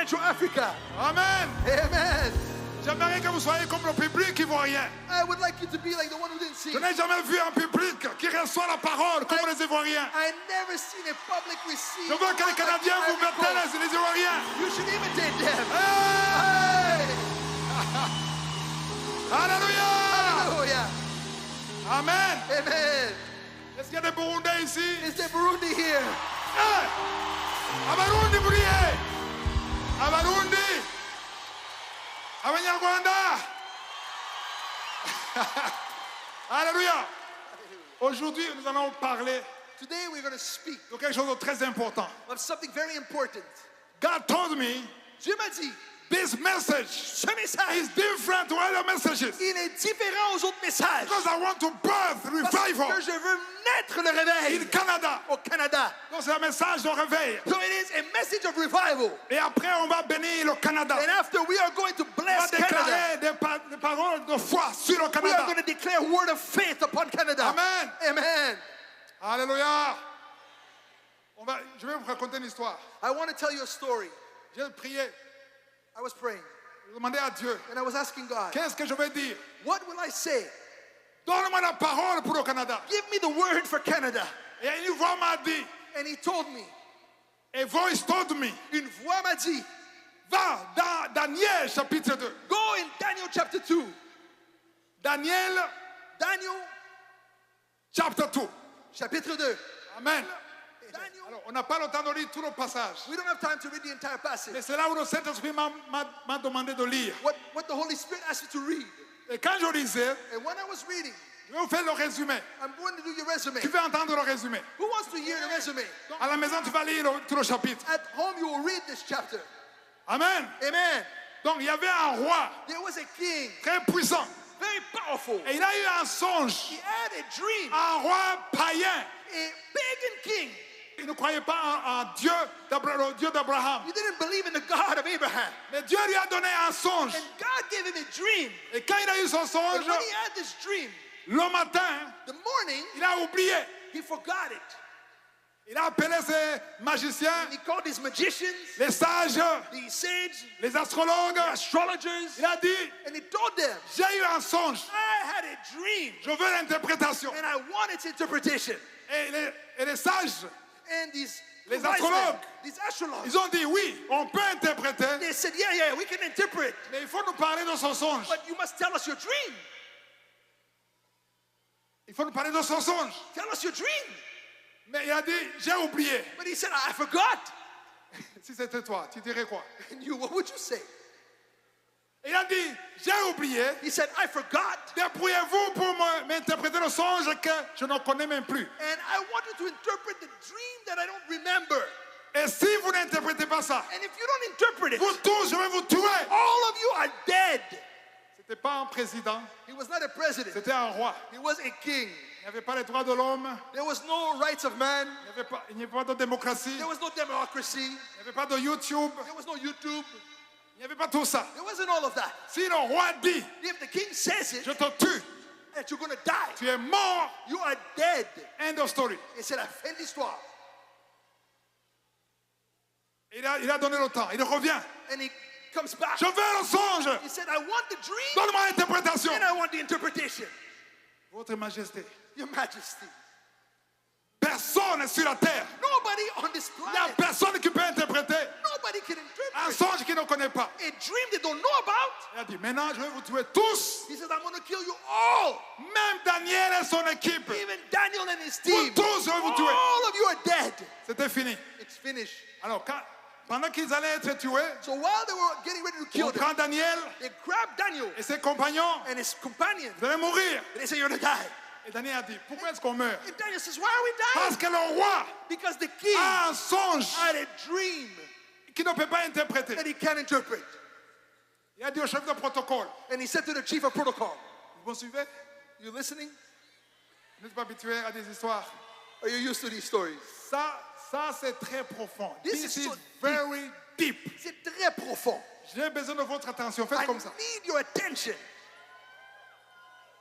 Central Africa. Amen. Amen. J'aimerais que vous soyez comme le public ivoirien. I would like you to be like the one who didn't see Je it. n'ai jamais vu un public qui reçoit la parole comme les Ivoiriens. I never seen a public receive. Je veux que les Canadiens vous mettent les Ivoiriens. You should imitate them. Hey! Hey! Alléluia! Hallelujah. Amen. Amen. Est-ce qu'il y a des Burundais ici? Is there Burundi here? Hey! Abarundi brillez! Abarundi! Abanyarwanda! Alléluia! Aujourd'hui, nous allons parler Today we're going to speak de quelque chose de très important. of something very important. God told me Dieu m'a dit, this message ce message, is different to other messages il est différent aux autres messages. because I want to birth Parce revival que je veux naître le réveil in Canada. au Canada. Donc c'est un message de réveil. So it is a message of revival. Et après, on va bénir le Canada. And after we are going to On va bless Canada. déclarer des paroles de foi sur le We are Canada. going to declare a word of faith upon Canada. Amen. Amen. Alléluia. Je vais vous raconter une histoire. I want to tell you a story. J'ai prié, I was praying je demandais à Dieu, and I was asking God, qu'est-ce que je vais dire? what will I say? Donne-moi la parole pour le Canada. Give me the word for Canada. Et une voix m'a dit, And he told me, a voice told me, une voix m'a dit, va dans Daniel chapitre 2. go in Daniel chapter 2. Daniel Daniel chapter 2. chapitre 2. Amen. Daniel, Alors, on n'a pas le temps de lire tout le passage. we don't have time to read the entire passage. Mais c'est là où le Saint-Esprit m'a demandé de lire. What the Holy Spirit asked you to read. Et quand je lisais, And when I was reading, je vais vous faire le résumé. I'm going to do your resume. Tu veux entendre le résumé. Who wants to hear the resume? À la maison, tu vas lire tout le chapitre. At home, you will read this chapter. Amen. Amen. Donc, il y avait un roi There was a king, très puissant. very powerful. Et il a eu un songe. He had a dream. Un roi païen. A pagan king. Il ne croyait pas en Dieu, le Dieu d'Abraham. He didn't believe in the God of Abraham. Mais Dieu lui a donné un songe. And God gave him a dream. Et quand il a eu son And songe, when he had this dream, le matin, the morning, il a oublié. he forgot it. Il a appelé ses magiciens, And he called his magicians, les sages, the sage, les astrologues. the astrologers, Il a dit, and he told them, j'ai eu un songe. I had a dream, Je veux l'interprétation. and I want its interpretation. Et les sages, And these les wise men, astrologues, these astrologers, ils ont dit, oui, on peut interpréter, they said, yeah, we can interpret, mais il faut nous parler de son songe. but you must tell us your dream. Il faut nous parler de son songe. Tell us your dream. Mais il a dit, j'ai oublié. But he said, I forgot. Si c'était toi, tu dirais quoi? And you, what would you say? Il a dit, j'ai oublié. He said, I forgot. Débrouillez-vous pour m'interpréter le songe que je ne connais même plus. And I want you to interpret the dream that I don't remember. Et si vous n'interprétez pas ça, And if you don't interpret it, vous tous, je vais vous tuer. all of you are dead. C'était pas un président, He was not a president. c'était un roi. He was a king. Il n'y avait pas les droits de l'homme, There was no rights of man. il n'y avait pas de démocratie, There was no democracy. il n'y avait pas de YouTube, There was no YouTube. il n'y avait pas tout ça. There wasn't all of that. Si le roi dit, If the king says it, je te tue, that you're going to die, tu es mort, you are dead. end of story. Et c'est la fin de l'histoire. Il a donné le temps, il revient. And he comes back. Je veux le songe, He said, I want the dream donne-moi l'interprétation. and I want the interpretation. Votre Majesté, Your Majesty. personne sur la terre, Nobody on this il n'y a planet, personne qui peut interpréter nobody can un interpret songe qu'il ne connaît pas. a dream they don't know about. Il a dit, maintenant je vais vous tuer tous, He says, I'm going to kill you all. même Daniel et son équipe. Even Daniel and his Vous team. tous, je vais vous tuer. All of you are dead. C'était fini. It's finished. Alors, pendant qu'ils allaient être tués, So while they were getting ready to kill on them, prend Daniel they grabbed Daniel et ses compagnons, and his companions. vous allez mourir. And they say, you're going to die. Et Daniel a dit, pourquoi est-ce qu'on meurt? And Daniel says, why are we Parce dying? que le roi Because the king a un songe had a dream qu'il ne peut pas interpréter. that he can't interpret. Il a dit au chef de protocole, And he said to the chief of protocol, vous me suivez? you listening? Vous n'êtes pas habitué à des histoires. Are you used to these stories? Ça c'est très profond. This This is is so very deep. C'est très profond. J'ai besoin de votre attention. Faites I comme ça. need your attention.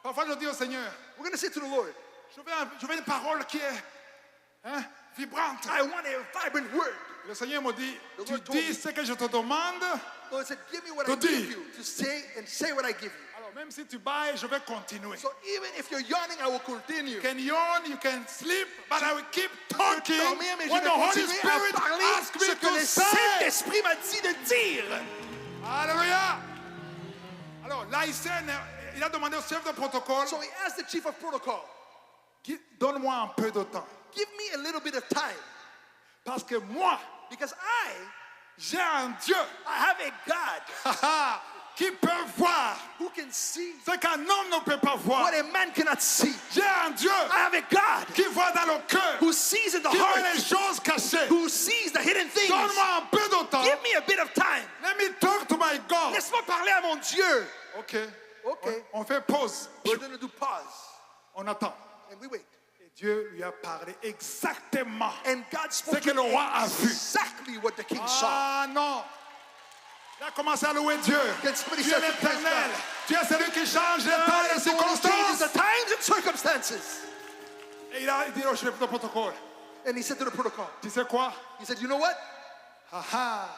Parfois je dis au Seigneur, We're going to say to the Lord, je veux une parole qui est vibrante. I want a vibrant word. Le Seigneur me dit, The tu Lord told dis me. ce que je te demande. Lord said, give me what To I give do. you. To say and say what I give you. Alors même si tu bailles, je vais continuer. So even if you're yawning, I will continue. You can yawn, you can sleep, but I will keep talking Dormir, mais je when vais the Holy continuer Spirit à parler asks ce me que to le say. Saint-Esprit m'a dit de dire. Alléluia. Alors, l'AICN, il a demandé au chef de protocole, So he asked the chief of protocol, donne-moi un peu de temps. give me a little bit of time. Parce que moi, Because j'ai un Dieu I have a God qui peut voir who can see ce qu'un homme ne peut pas voir. what a man cannot see. J'ai un Dieu I have a God qui voit dans le cœur, who sees in the qui voit heart, les choses cachées. who sees the hidden things. Donne-moi un peu de temps. Give me a bit of time. Let me talk to my God. Laisse-moi parler à mon Dieu. Ok. Okay. On fait pause. We're going to do pause. On attend. And we wait. Et Dieu lui a parlé exactement And God ce spoke que le roi a vu. exactly what the king saw. Ah non. Il a commencé à louer Dieu. Can somebody Tu es say to praise l'éternel. God? Tu es celui qui change les temps God et les is the one who changes the circonstances. times and circumstances. Et il a dit au chef de protocole, And he said to the protocol, tu sais quoi? he said, you know what? Ah ah.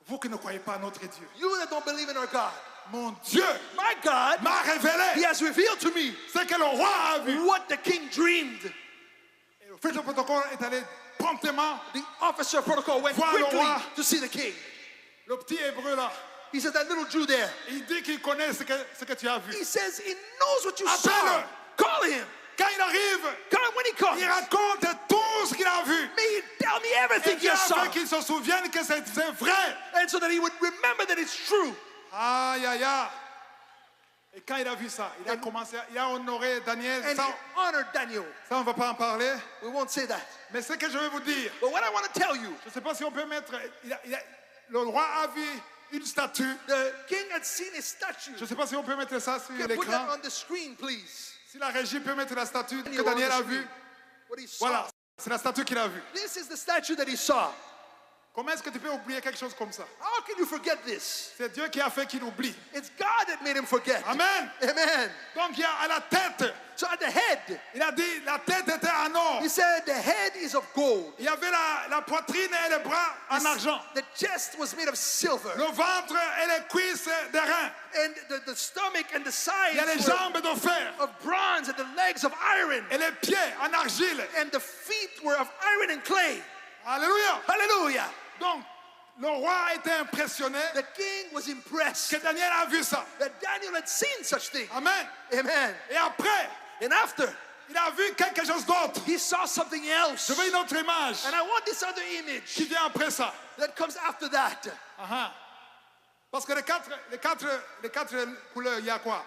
Vous qui ne croyez pas à notre Dieu. You that don't believe in our God, Mon Dieu my God, m'a he révélé has revealed to me ce que le roi a vu. what the king dreamed. Et le chef de protocole est allé promptement. The officer of protocol went Voir le quickly roi. to see the king. Le petit hébreu là, He said, that little Jew there, il dit qu'il connaît ce que tu as vu. he says he knows what you saw. Appelle-le. Call him. Quand il arrive, God, when he comes, il raconte tout ce qu'il a vu. may he tell me Et everything Dieu you a saw. fait qu'il se souvienne que c'est vrai. And so that he would remember that it's true. Aïe, aïe, aïe. Et quand il a vu ça, il a commencé, il a honoré Daniel. And Ça, he honored Daniel. ça, on ne va pas en parler. We won't say that. Mais ce que je vais vous dire, But what I want to tell you, je ne sais pas si on peut mettre. Le roi a vu une statue. the king had seen a statue. Je ne sais pas si on peut mettre ça sur Can you put that l'écran. on the screen, please? Si la régie peut mettre la statue que Daniel on Daniel the a screen. vue. What he saw. Voilà, c'est la statue qu'il a vue. This is the statue that he saw. Comment est-ce que tu peux oublier quelque chose comme ça? How can you forget this? C'est Dieu qui a fait qu'il oublie. It's God that made him forget. Amen. Amen. Donc il y a à la tête, So at the head, il a dit la tête était en or. he said the head is of gold. Il y avait la poitrine et les bras en argent. The chest was made of silver. Le ventre et les cuisses d'airain. And the stomach and the Il y a les sides were jambes de fer. of bronze and the legs of iron. Et les pieds en argile. And the feet were of iron and clay. Alléluia. Hallelujah. Donc, le roi a été impressionné The king was impressed que Daniel a vu ça. that Daniel had seen such things. Amen. Amen. Et après, And after, il a vu quelque chose d'autre. he saw something else. Je veux une autre image And I want this other image qui vient après ça. that comes after that. Ah. Parce que les quatre couleurs, il y a quoi?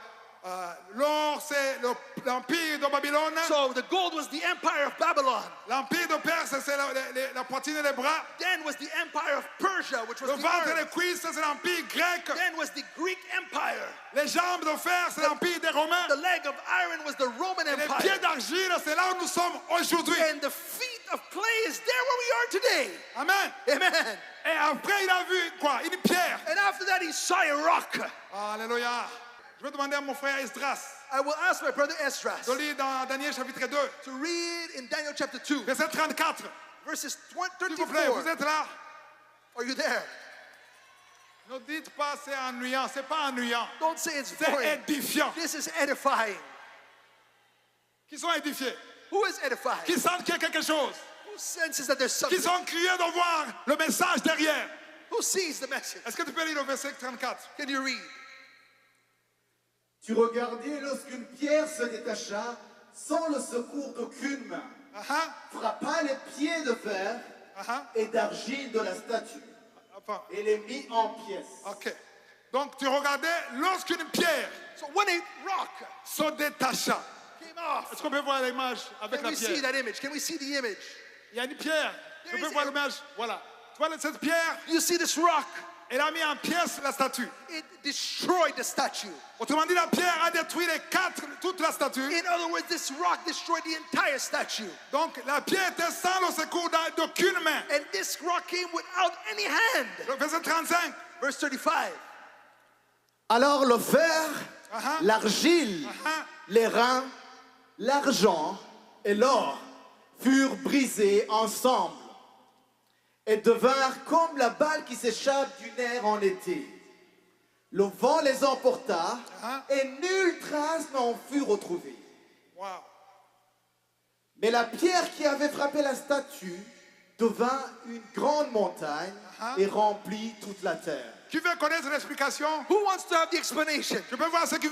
L'or, c'est l'empire de Babylone. So the gold was the empire of Babylon. L'empire de Perse, c'est la poitrine et les bras. Then was the empire of Persia, which was Le the ventre et les earth. cuisses, c'est l'empire grec. Then was the Greek empire. Les jambes de fer, c'est l'empire des Romains. The leg of iron was the Roman Et les pieds empire. d'argile, c'est là où nous sommes aujourd'hui. And the feet of clay is there where we are today. Amen. Amen. Et après, il a vu quoi? Une pierre. And after that, he saw a rock. Alléluia. Je vais demander à mon frère Esdras I will ask my brother Esdras de lire dans Daniel chapitre 2, to read in Daniel chapter 2, verset 34. verses S'il vous plaît, vous 34. êtes là? Are you there? Ne dites pas c'est ennuyant. C'est pas ennuyant. Don't say it's C'est boring. édifiant. This is edifying. Qui sont édifiés? Who is edifying? Qui sentent qu'il y a quelque chose? Who senses that there's Qui something? sont curieux de voir le message derrière? Who sees the message? Est-ce que tu peux lire le verset 34? Can you read? Tu regardais lorsqu'une pierre se détacha, sans le secours d'aucune main, Ah, frappa les pieds de fer ah, et d'argile de la statue, enfin, et les mit en pièces. ok. Donc tu regardais lorsqu'une pierre So when a rock se détacha. came off, Est-ce qu'on peut voir l'image avec can la we see pierre? that image? Can we see the image? Il y a une pierre. There Tu peux is voir a- l'image? Voilà. Tu vois cette pierre? You see this rock? Elle a mis en pièces la statue. It destroyed the statue. Autrement dit, la pierre a détruit toute la statue. In other words, this rock destroyed the entire statue. Donc la pierre était sans le secours d'aucune main. And this rock came without any hand. Le verset 35. Verse 35. Alors le fer, Ah, l'argile, ah, les reins, l'argent et l'or furent brisés ensemble. et devinrent comme la balle qui s'échappe du nerf en été. Le vent les emporta et nulle trace n'en fut retrouvée. Wow. Mais la pierre qui avait frappé la statue devint une grande montagne et remplit toute la terre. Qui veut connaître l'explication? Who wants to have the explanation? Je peux voir ce qui